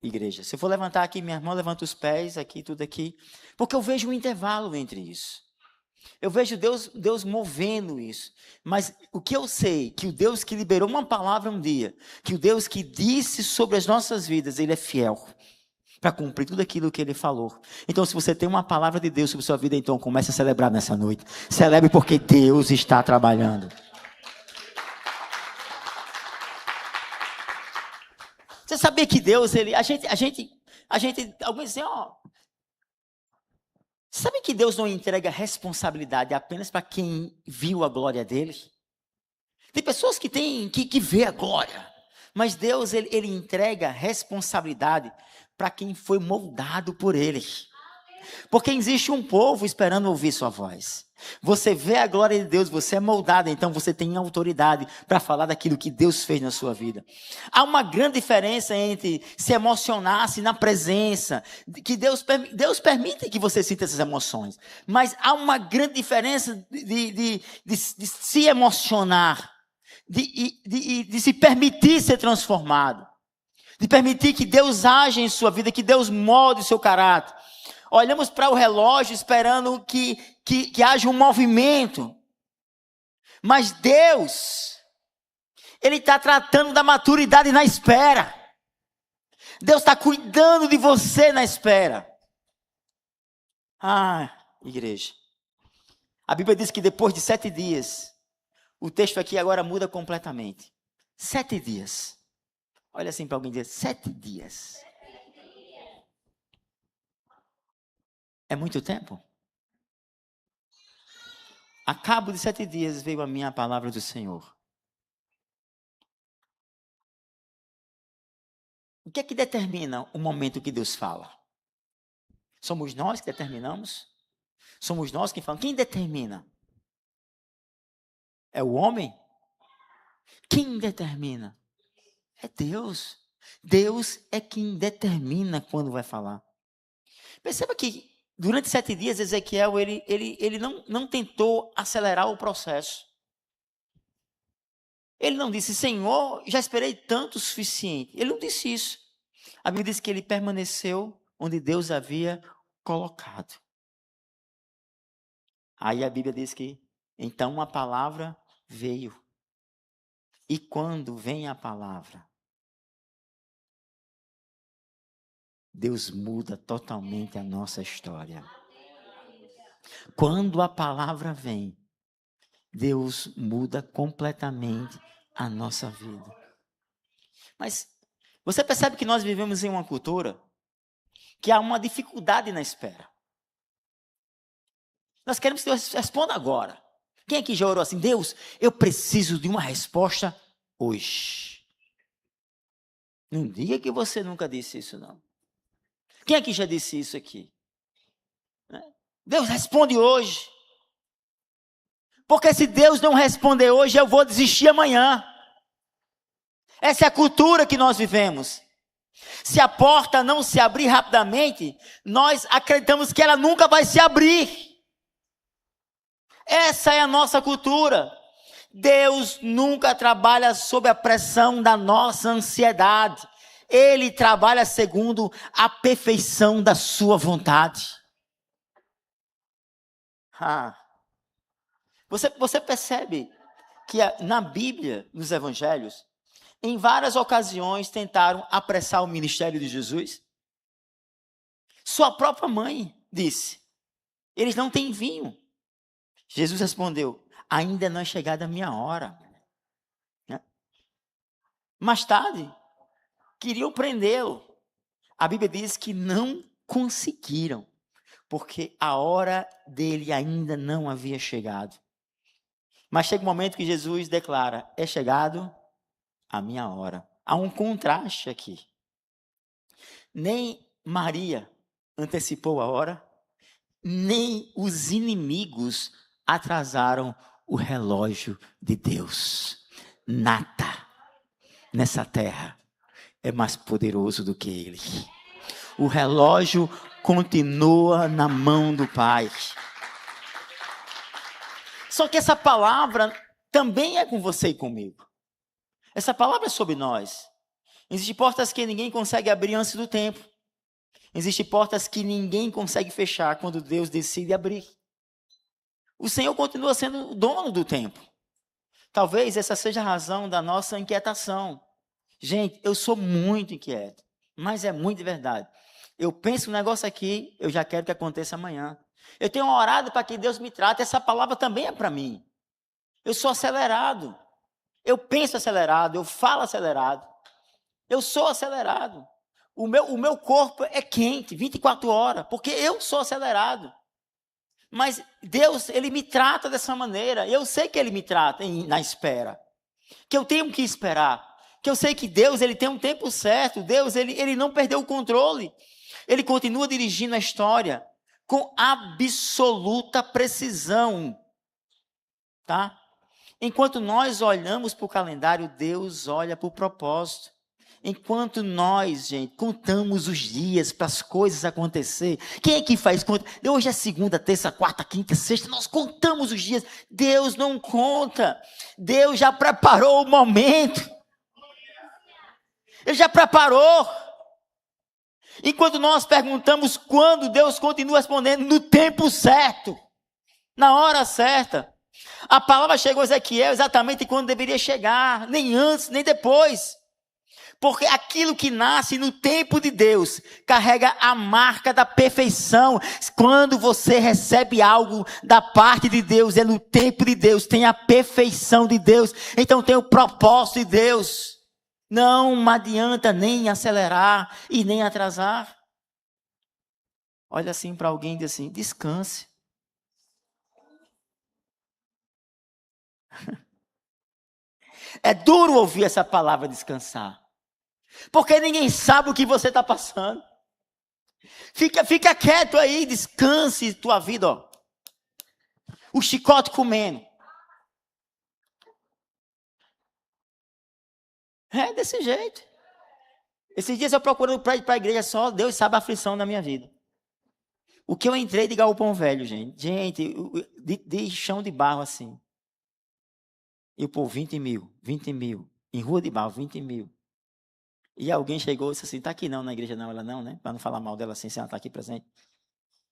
Igreja, se eu for levantar aqui, minha irmã levanta os pés, aqui, tudo aqui, porque eu vejo um intervalo entre isso. Eu vejo Deus movendo isso. Mas o que eu sei, que o Deus que liberou uma palavra um dia, que o Deus que disse sobre as nossas vidas, Ele é fiel para cumprir tudo aquilo que Ele falou. Então, se você tem uma palavra de Deus sobre a sua vida, então comece a celebrar nessa noite. Celebre porque Deus está trabalhando. Você sabia que Deus, alguns dizem, sabe que Deus não entrega responsabilidade apenas para quem viu a glória dele? Tem pessoas que vê a glória, mas Deus, ele entrega responsabilidade para quem foi moldado por ele. Porque existe um povo esperando ouvir sua voz. Você vê a glória de Deus, você é moldado, então você tem autoridade para falar daquilo que Deus fez na sua vida. Há uma grande diferença entre se emocionar-se na presença, que Deus permite que você sinta essas emoções, mas há uma grande diferença de se emocionar, de se permitir ser transformado, de permitir que Deus age em sua vida, que Deus molde o seu caráter. Olhamos para o relógio esperando que haja um movimento. Mas Deus, Ele está tratando da maturidade na espera. Deus está cuidando de você na espera. Igreja. A Bíblia diz que depois de 7 dias, o texto aqui agora muda completamente. 7 dias. Olha assim para alguém dizer, 7 dias. É muito tempo? A cabo de 7 dias veio a minha palavra do Senhor. O que é que determina o momento que Deus fala? Somos nós que determinamos? Somos nós que falamos? Quem determina? É o homem? Quem determina? É Deus. Deus é quem determina quando vai falar. Perceba que durante 7 dias, Ezequiel, ele não tentou acelerar o processo. Ele não disse, Senhor, já esperei tanto o suficiente. Ele não disse isso. A Bíblia diz que ele permaneceu onde Deus havia colocado. Aí a Bíblia diz que, então a palavra veio. E quando vem a palavra, Deus muda totalmente a nossa história. Quando a palavra vem, Deus muda completamente a nossa vida. Mas você percebe que nós vivemos em uma cultura que há uma dificuldade na espera. Nós queremos que Deus responda agora. Quem aqui já orou assim? Deus, eu preciso de uma resposta hoje. Não diga que você nunca disse isso, não. Quem aqui já disse isso aqui? Deus responde hoje. Porque se Deus não responder hoje, eu vou desistir amanhã. Essa é a cultura que nós vivemos. Se a porta não se abrir rapidamente, nós acreditamos que ela nunca vai se abrir. Essa é a nossa cultura. Deus nunca trabalha sob a pressão da nossa ansiedade. Ele trabalha segundo a perfeição da sua vontade. Você percebe que na Bíblia, nos Evangelhos, em várias ocasiões tentaram apressar o ministério de Jesus? Sua própria mãe disse, eles não têm vinho. Jesus respondeu, ainda não é chegada a minha hora. Mais tarde, queriam prendê-lo. A Bíblia diz que não conseguiram, porque a hora dele ainda não havia chegado. Mas chega um momento que Jesus declara, é chegado a minha hora. Há um contraste aqui. Nem Maria antecipou a hora, nem os inimigos atrasaram o relógio de Deus. Nada nessa terra é mais poderoso do que Ele. O relógio continua na mão do Pai. Só que essa palavra também é com você e comigo. Essa palavra é sobre nós. Existem portas que ninguém consegue abrir antes do tempo. Existem portas que ninguém consegue fechar quando Deus decide abrir. O Senhor continua sendo o dono do tempo. Talvez essa seja a razão da nossa inquietação. Gente, eu sou muito inquieto, mas é muito de verdade. Eu penso um negócio aqui, eu já quero que aconteça amanhã. Eu tenho orado para que Deus me trate, essa palavra também é para mim. Eu sou acelerado. Eu penso acelerado, eu falo acelerado. Eu sou acelerado. O meu corpo é quente, 24 horas, porque eu sou acelerado. Mas Deus, Ele me trata dessa maneira. Eu sei que Ele me trata na espera. Que eu tenho que esperar. Que eu sei que Deus, Ele tem um tempo certo. Deus, Ele não perdeu o controle. Ele continua dirigindo a história com absoluta precisão. Tá? Enquanto nós olhamos para o calendário, Deus olha para o propósito. Enquanto nós, gente, contamos os dias para as coisas acontecer. Quem é que faz conta? Hoje é segunda, terça, quarta, quinta, sexta. Nós contamos os dias. Deus não conta. Deus já preparou o momento. Ele já preparou. Enquanto nós perguntamos quando, Deus continua respondendo no tempo certo. Na hora certa. A palavra chegou a Ezequiel exatamente quando deveria chegar. Nem antes, nem depois. Porque aquilo que nasce no tempo de Deus carrega a marca da perfeição. Quando você recebe algo da parte de Deus, é no tempo de Deus, tem a perfeição de Deus. Então tem o propósito de Deus. Não adianta nem acelerar e nem atrasar. Olha assim para alguém e diz assim, descanse. É duro ouvir essa palavra descansar. Porque ninguém sabe o que você está passando. Fica quieto aí, descanse tua vida, ó. O chicote comendo. É desse jeito. Esses dias eu procurando para ir para a igreja, só Deus sabe a aflição da minha vida. O que eu entrei de galpão velho, gente. Gente, de chão de barro assim. E o povo, 20 mil. Em rua de barro, 20 mil. E alguém chegou e disse assim, está aqui não na igreja não, ela não, né? Para não falar mal dela assim, se ela está aqui presente.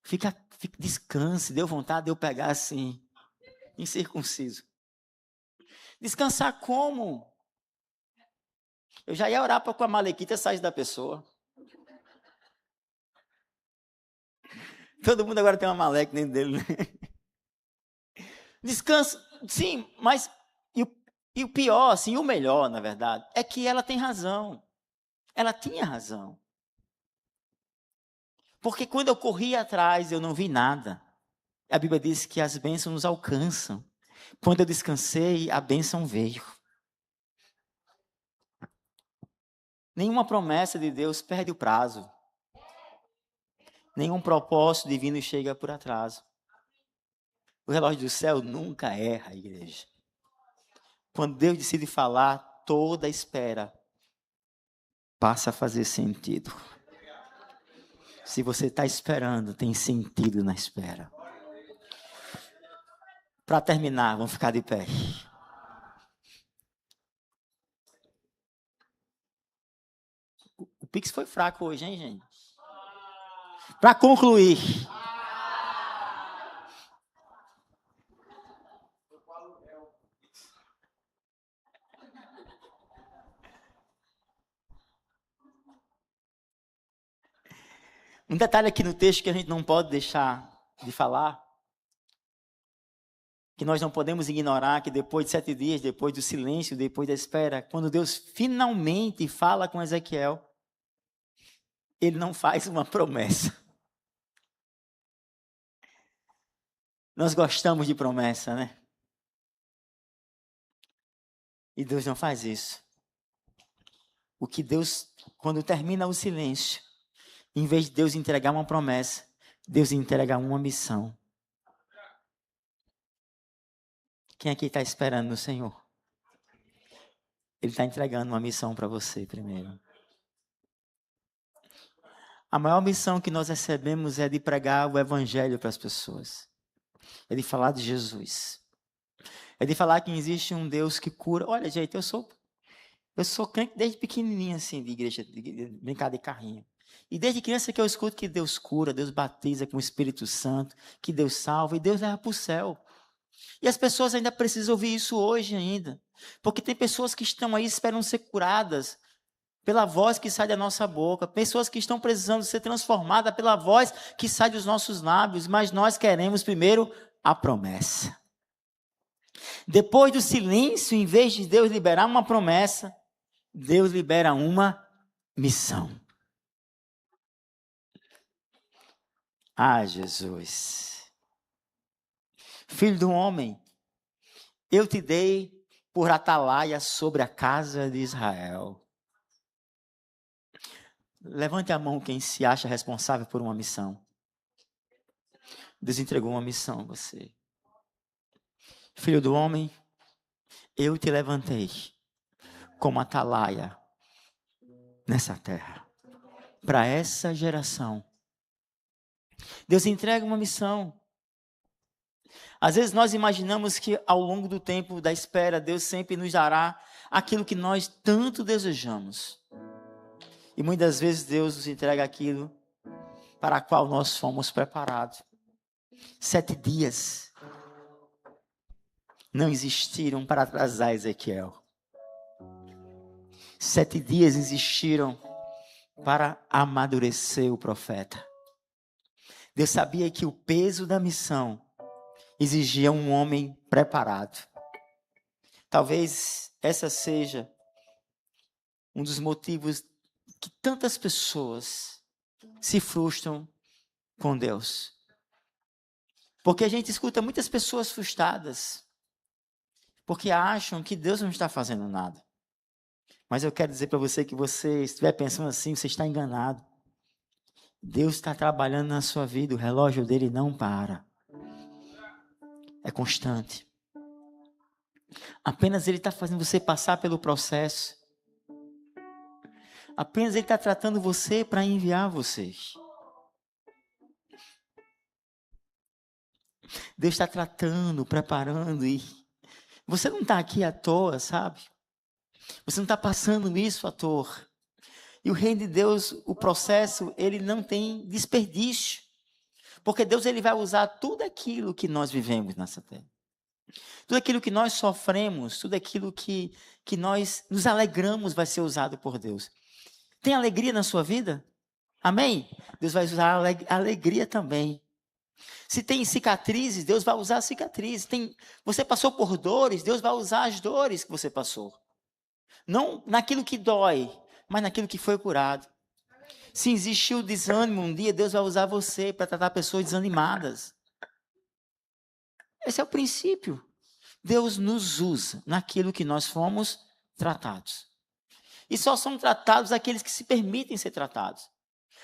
Fica, descanse, deu vontade de eu pegar assim, incircunciso. Descansar como? Eu já ia orar para que a malequita saísse da pessoa. Todo mundo agora tem uma maleca dentro dele, né? Descanso, sim, mas e o pior, assim, o melhor, na verdade, é que ela tem razão. Ela tinha razão. Porque quando eu corri atrás, eu não vi nada. A Bíblia diz que as bênçãos nos alcançam. Quando eu descansei, a bênção veio. Nenhuma promessa de Deus perde o prazo. Nenhum propósito divino chega por atraso. O relógio do céu nunca erra, igreja. Quando Deus decide falar, toda a espera passa a fazer sentido. Se você está esperando, tem sentido na espera. Para terminar, vamos ficar de pé. O Pix foi fraco hoje, hein, gente? Para concluir. Um detalhe aqui no texto que a gente não pode deixar de falar, que nós não podemos ignorar, que depois de 7 dias, depois do silêncio, depois da espera, quando Deus finalmente fala com Ezequiel, Ele não faz uma promessa. Nós gostamos de promessa, né? E Deus não faz isso. O que Deus, quando termina o silêncio, em vez de Deus entregar uma promessa, Deus entrega uma missão. Quem aqui está esperando no Senhor? Ele está entregando uma missão para você primeiro. A maior missão que nós recebemos é de pregar o evangelho para as pessoas. É de falar de Jesus. É de falar que existe um Deus que cura. Olha, gente, eu sou crente desde pequenininho, assim, de igreja, de brincar de carrinho. E desde criança que eu escuto que Deus cura, Deus batiza com o Espírito Santo, que Deus salva e Deus leva para o céu. E as pessoas ainda precisam ouvir isso hoje ainda. Porque tem pessoas que estão aí esperando ser curadas pela voz que sai da nossa boca. Pessoas que estão precisando ser transformadas pela voz que sai dos nossos lábios. Mas nós queremos primeiro a promessa. Depois do silêncio, em vez de Deus liberar uma promessa, Deus libera uma missão. Ah, Jesus. Filho do homem, eu te dei por atalaia sobre a casa de Israel. Levante a mão quem se acha responsável por uma missão. Deus entregou uma missão a você. Filho do homem, eu te levantei como atalaia nessa terra, para essa geração. Deus entrega uma missão. Às vezes nós imaginamos que ao longo do tempo da espera, Deus sempre nos dará aquilo que nós tanto desejamos. E muitas vezes Deus nos entrega aquilo para o qual nós fomos preparados. 7 dias não existiram para atrasar Ezequiel. 7 dias existiram para amadurecer o profeta. Deus sabia que o peso da missão exigia um homem preparado. Talvez essa seja um dos motivos que tantas pessoas se frustram com Deus. Porque a gente escuta muitas pessoas frustradas, porque acham que Deus não está fazendo nada. Mas eu quero dizer para você que você estiver pensando assim, você está enganado. Deus está trabalhando na sua vida, o relógio dele não para. É constante. Apenas ele está fazendo você passar pelo processo. Apenas ele está tratando você para enviar vocês. Deus está tratando, preparando e você não está aqui à toa, sabe? Você não está passando isso à toa. E o reino de Deus, o processo, ele não tem desperdício. Porque Deus ele vai usar tudo aquilo que nós vivemos nessa terra. Tudo aquilo que nós sofremos, tudo aquilo que nós nos alegramos vai ser usado por Deus. Tem alegria na sua vida? Amém? Deus vai usar a alegria também. Se tem cicatrizes, Deus vai usar cicatrizes. Você passou por dores, Deus vai usar as dores que você passou. Não naquilo que dói, mas naquilo que foi curado. Se existiu desânimo um dia, Deus vai usar você para tratar pessoas desanimadas. Esse é o princípio. Deus nos usa naquilo que nós fomos tratados. E só são tratados aqueles que se permitem ser tratados.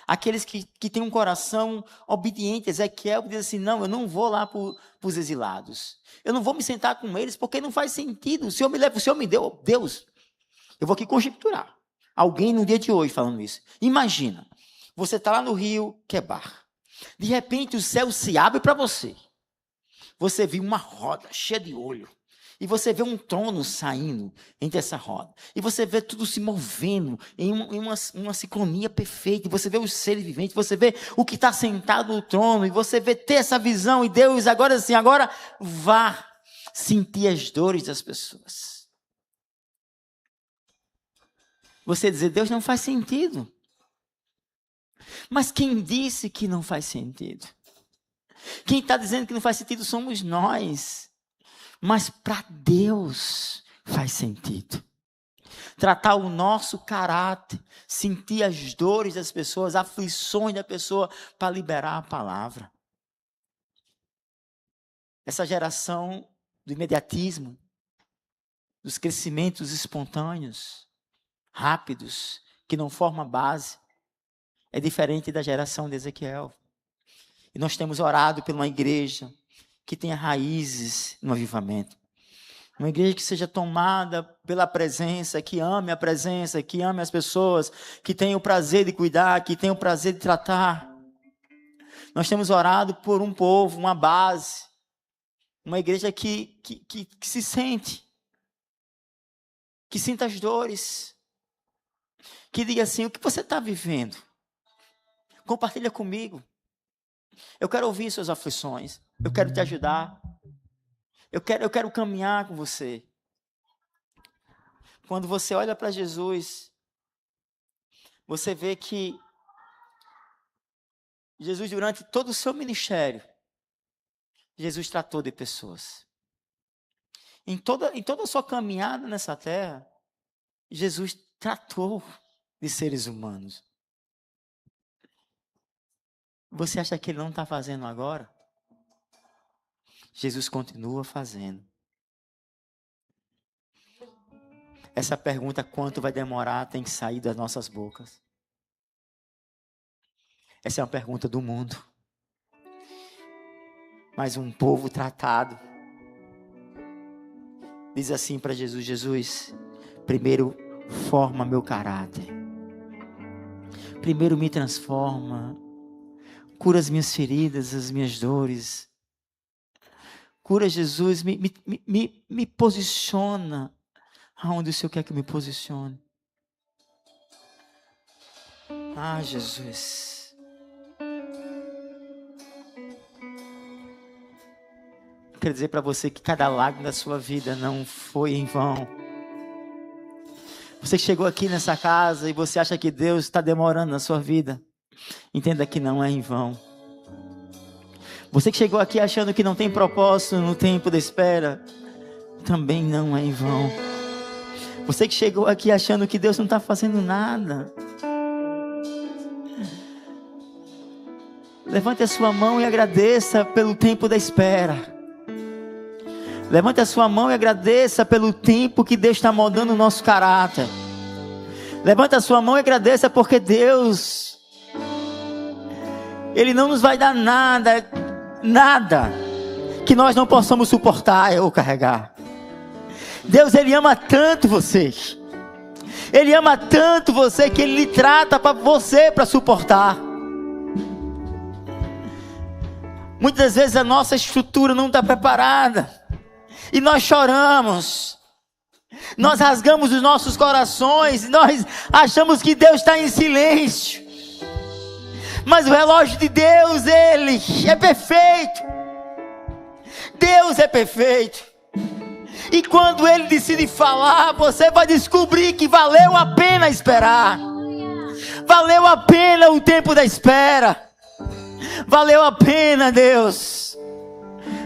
Aqueles que têm um coração obediente. Ezequiel diz assim, não, eu não vou lá para os exilados. Eu não vou me sentar com eles porque não faz sentido. O Senhor me leva, o Senhor me deu. Deus, eu vou aqui conjecturar. Alguém no dia de hoje falando isso. Imagina, você está lá no rio Quebar. De repente o céu se abre para você. Você viu uma roda cheia de olho. E você vê um trono saindo entre essa roda. E você vê tudo se movendo em uma sincronia perfeita. E você vê os seres viventes. Você vê o que está sentado no trono. E você vê ter essa visão. E Deus agora assim, agora vá sentir as dores das pessoas. Você dizer, Deus não faz sentido. Mas quem disse que não faz sentido? Quem está dizendo que não faz sentido somos nós. Mas para Deus faz sentido. Tratar o nosso caráter, sentir as dores das pessoas, as aflições da pessoa, para liberar a palavra. Essa geração do imediatismo, dos crescimentos espontâneos, rápidos, que não formam base, é diferente da geração de Ezequiel. E nós temos orado por uma igreja que tenha raízes no avivamento. Uma igreja que seja tomada pela presença, que ame a presença, que ame as pessoas, que tenha o prazer de cuidar, que tenha o prazer de tratar. Nós temos orado por um povo, uma base, uma igreja que se sente, que sinta as dores, que diga assim, o que você está vivendo? Compartilha comigo. Eu quero ouvir suas aflições. Eu quero te ajudar. Eu quero caminhar com você. Quando você olha para Jesus, você vê que Jesus, durante todo o seu ministério, Jesus tratou de pessoas. Em toda a sua caminhada nessa terra, Jesus tratou de seres humanos. Você acha que ele não está fazendo agora? Jesus continua fazendo. Essa pergunta, quanto vai demorar, tem que sair das nossas bocas. Essa é uma pergunta do mundo. Mas um povo tratado diz assim para Jesus: Jesus, primeiro forma meu caráter. Primeiro me transforma. Cura as minhas feridas, as minhas dores. Cura, Jesus, me posiciona aonde o Senhor quer que eu me posicione. Ah, Jesus. Quero dizer para você que cada lágrima da sua vida não foi em vão. Você que chegou aqui nessa casa e você acha que Deus está demorando na sua vida, entenda que não é em vão. Você que chegou aqui achando que não tem propósito no tempo da espera, também não é em vão. Você que chegou aqui achando que Deus não está fazendo nada, levante a sua mão e agradeça pelo tempo da espera. Levante a sua mão e agradeça pelo tempo que Deus está moldando o nosso caráter. Levante a sua mão e agradeça porque Deus, Ele não nos vai dar nada que nós não possamos suportar ou carregar. Deus, Ele ama tanto você. Ele ama tanto você que Ele lhe trata para você para suportar. Muitas vezes a nossa estrutura não está preparada. E nós choramos. Nós rasgamos os nossos corações. E nós achamos que Deus está em silêncio. Mas o relógio de Deus, Ele é perfeito. Deus é perfeito. E quando Ele decide falar, você vai descobrir que valeu a pena esperar. Valeu a pena o tempo da espera. Valeu a pena, Deus.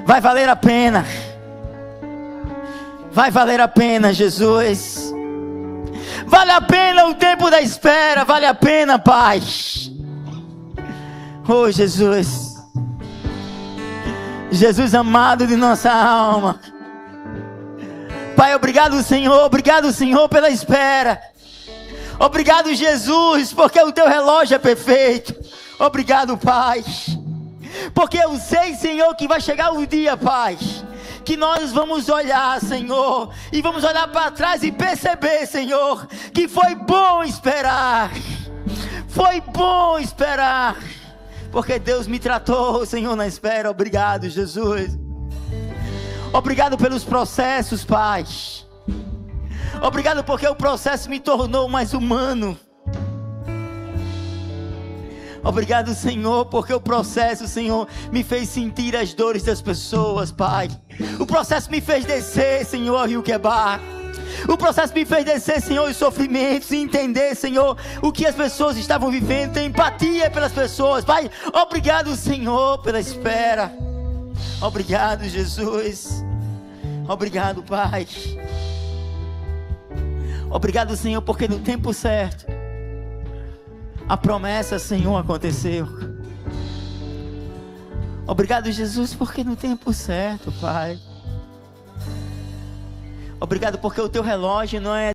Vai valer a pena. Vai valer a pena, Jesus. Vale a pena o tempo da espera. Vale a pena, Pai. Oh, Jesus. Jesus amado de nossa alma. Pai, obrigado, Senhor, pela espera. Obrigado, Jesus, porque o teu relógio é perfeito. Obrigado, Pai. Porque eu sei, Senhor, que vai chegar o dia, Pai, que nós vamos olhar, Senhor, e vamos olhar para trás e perceber, Senhor, que foi bom esperar. Foi bom esperar. Porque Deus me tratou, Senhor, na espera. Obrigado, Jesus. Obrigado pelos processos, Pai. Obrigado porque o processo me tornou mais humano. Obrigado, Senhor, porque o processo, Senhor, me fez sentir as dores das pessoas, Pai. O processo me fez descer, Senhor, ao Rio Quebar. O processo me fez descer, Senhor, os sofrimentos e entender, Senhor, o que as pessoas estavam vivendo, ter empatia pelas pessoas, Pai. Obrigado, Senhor, pela espera. Obrigado, Jesus. Obrigado, Pai. Obrigado, Senhor, porque no tempo certo a promessa, Senhor, aconteceu. Obrigado, Jesus, porque no tempo certo, Pai. Obrigado porque o teu relógio não é